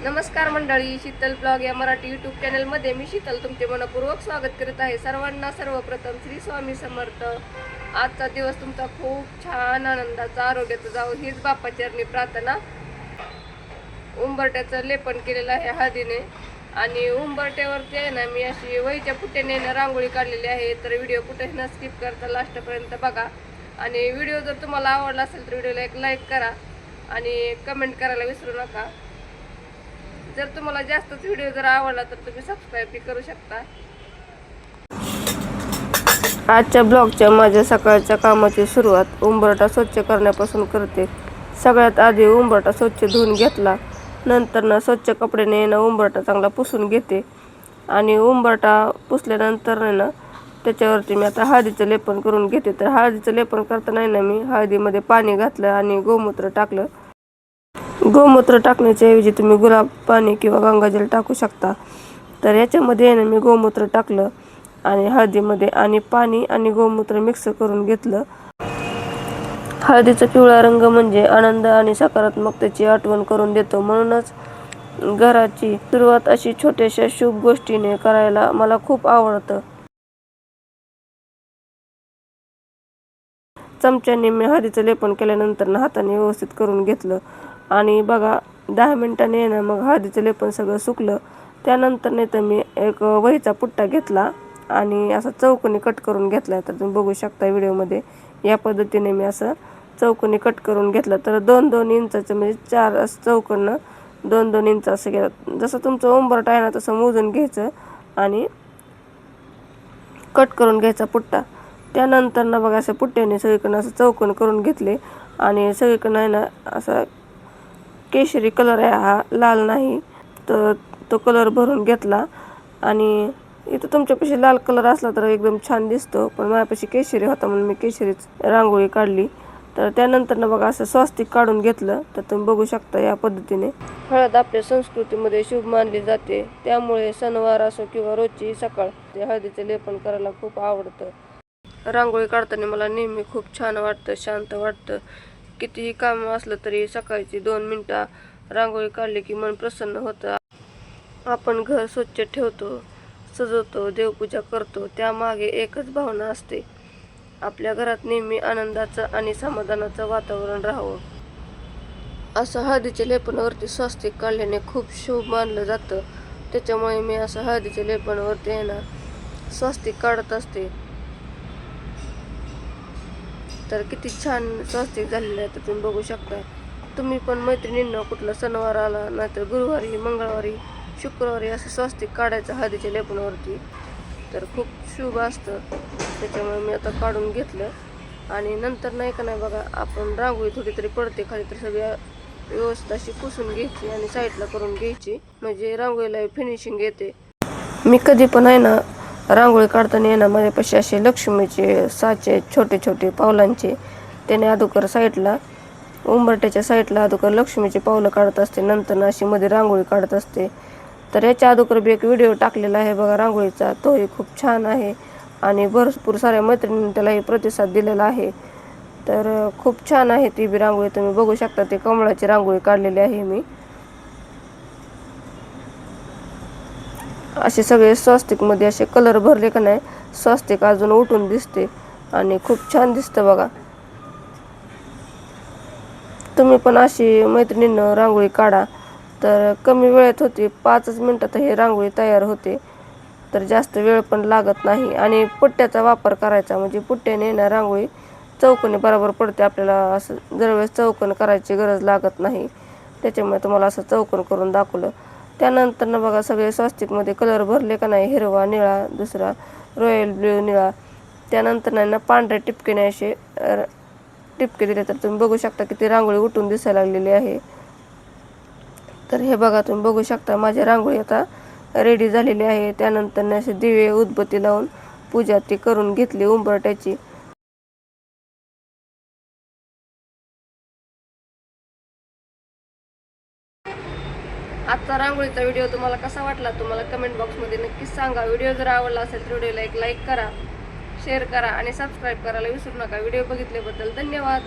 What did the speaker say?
नमस्कार मंडळी, शीतल ब्लॉग या मराठी यूट्यूब चॅनलमध्ये मी शीतल तुमचे मनपूर्वक स्वागत करत आहे. सर्वांना सर्वप्रथम श्री स्वामी समर्थ. आजचा दिवस तुमचा खूप छान आनंदाचा आरोग्याचा जावो हीच बाप्पाचरणी प्रार्थना. उंबरट्याचं लेपन केलेलं आहे हळदीने आणि उंबरट्यावरती आहे ना मी अशी वहीच्या पुट्याने रांगोळी काढलेली आहे. तर व्हिडिओ कुठेही न स्किप करता लास्टपर्यंत बघा. आणि व्हिडिओ जर तुम्हाला आवडला असेल तर व्हिडिओला एक लाईक करा आणि कमेंट करायला विसरू नका. जर तुम्हाला जास्तच व्हिडिओ जर आवडला तर तुम्ही सबस्क्राईब करू शकता. आजच्या ब्लॉगच्या माझ्या सकाळच्या कामाची सुरुवात उंबरटा स्वच्छ करण्यापासून करते. सगळ्यात आधी उंबरटा स्वच्छ धुवून घेतला. नंतर ना स्वच्छ कपड्याने ना उंबरटा चांगला पुसून घेते आणि उंबरटा पुसल्यानंतर ना त्याच्यावरती मी आता हळदीचं लेपन करून घेते. तर हळदीचं लेपन करताना ना मी हळदीमध्ये पाणी घातलं आणि गोमूत्र टाकलं. गोमूत्र टाकण्याच्या ऐवजी तुम्ही गुलाब पाणी किंवा गंगाजल टाकू शकता. तर याच्यामध्ये ना मी गोमूत्र टाकलं आणि हळदीमध्ये आणि पाणी आणि गोमूत्र मिक्स करून घेतलं. हळदीचा पिवळा रंग म्हणजे आनंद आणि सकारात्मकतेची आठवण करून देतो. म्हणूनच घराची सुरुवात अशी छोट्याशा शुभ गोष्टीने करायला मला खूप आवडतं. चमच्याने मी हळदीचं लेपन केल्यानंतर हाताने व्यवस्थित करून घेतलं आणि बघा 10 मिनिटांनी ना मग हळदीचं लेपन सगळं सुकलं. त्यानंतर नाही तर मी एक वहीचा पुट्टा घेतला आणि असा चौकोनी कट करून घेतला. तर तुम्ही बघू शकता व्हिडिओमध्ये या पद्धतीने मी असं चौकोनी कट करून घेतलं. तर 2-2 इंचाचं म्हणजे 4 असं चौकोन 2-2 इंच असं केलं. जसं तुमचं उंबरटा आहे ना तसं मोजून घ्यायचं आणि कट करून घ्यायचा पुट्टा. त्यानंतर ना बघा असं पुट्ट्याने सगळीकडनं असं चौकोन करून घेतले आणि सगळीकडनं आहे ना असा केशरी कलर आहे, हा लाल नाही. तर तो कलर भरून घेतला आणि इथं तुमच्यापाशी लाल कलर असला तर एकदम छान दिसतो, पण माझ्यापाशी केशरी होता म्हणून मी केशरीच रांगोळी काढली. तर त्यानंतर ना बघा असं स्वास्तिक काढून घेतलं. तर तुम्ही बघू शकता या पद्धतीने. हळद आपल्या संस्कृतीमध्ये शुभ मानली जाते, त्यामुळे सणवार असो किंवा रोजची सकाळ ते हळदीचे लेपन करायला खूप आवडतं. रांगोळी काढताना मला नेहमी खूप छान वाटतं, शांत वाटतं. कितीही काम असलं तरी सकाळची 2 मिनिटं रांगोळी काढली की मन प्रसन्न होतं. आपण घर स्वच्छ ठेवतो, सजवतो, देवपूजा करतो, त्यामागे एकच भावना असते, आपल्या घरात नेहमी आनंदाचं आणि समाधानाचं वातावरण राहावं. असं हळदीच्या लेपनावरती स्वास्तिक काढल्याने खूप शुभ मानलं जातं. त्याच्यामुळे मी असं हळदीच्या लेपनावरती आहे ना स्वास्तिक काढत असते. तर किती छान स्वास्तिक झालेलं आहे. तर तुम्ही बघू शकता. तुम्ही पण मैत्रिणींना कुठला सणवार आला नाहीतर गुरुवारी, मंगळवारी, शुक्रवारी असं स्वास्तिक काढायचं हळदीच्या लेपनावरती, तर खूप शुभ असतं. त्याच्यामुळे मी आता काढून घेतलं आणि नंतर नाही का नाही बघा आपण रांगोळी थोडी तरी पडते खाली, तर सगळ्या व्यवस्थित अशी पुसून घ्यायची आणि साईडला करून घ्यायची, म्हणजे रांगोळीला फिनिशिंग येते. मी कधी पण आहे ना रांगोळी काढताना ना माझ्यापाशी असे लक्ष्मीचे साचे छोटे छोटे पावलांचे, त्याने अगोदर साईडला उंबरट्याच्या साईडला अगोदर लक्ष्मीचे पावलं काढत असते, नंतर अशी मध्ये रांगोळी काढत असते. तर याच्या अगोदर बी एक व्हिडिओ टाकलेला आहे बघा रांगोळीचा, तोही खूप छान आहे आणि भरपूर साऱ्या मैत्रिणींनी त्यालाही प्रतिसाद दिलेला आहे. तर खूप छान आहे ती बी रांगोळी. तुम्ही बघू शकता ते कमळाची रांगोळी काढलेली आहे मी. असे सगळे स्वास्तिकमध्ये असे कलर भरले का नाही, स्वास्तिक अजून उठून दिसते आणि खूप छान दिसतं बघा. तुम्ही पण अशी मैत्रिणींना रांगोळी काढा. तर कमी वेळेत होते, 5 मिनिटात हे रांगोळी तयार होते. तर जास्त वेळ पण लागत नाही आणि पुट्ट्याचा वापर करायचा, म्हणजे पुट्ट्याने ना रांगोळी चौकोनी बरोबर पडते. आपल्याला असं दरवेळेस चौकोन करायची गरज लागत नाही, त्याच्यामुळे तुम्हाला असं चौकोन करून दाखवलं. त्यानंतर ना बघा सगळे स्वास्तिकमध्ये कलर भरले का नाही, हिरवा, निळा, दुसरा रॉयल ब्ल्यू, निळा. त्यानंतर नाही ना पांढऱ्या टिपकेने असे टिपके दिले. तर तुम्ही बघू शकता की ती रांगोळी उठून दिसायला लागलेली आहे. तर हे बघा तुम्ही बघू शकता माझी रांगोळी आता रेडी झालेली आहे. त्यानंतर असे दिवे उदबत्ती लावून पूजा ती करून घेतली उंबरट्याची. आजचा रांगोळीचा व्हिडिओ तुम्हाला कसा वाटला तुम्हाला कमेंट बॉक्समध्ये नक्कीच सांगा. व्हिडिओ जर आवडला असेल तर व्हिडिओला एक लाईक करा, शेअर करा आणि सबस्क्राईब करायला विसरू नका. व्हिडिओ बघितल्याबद्दल धन्यवाद.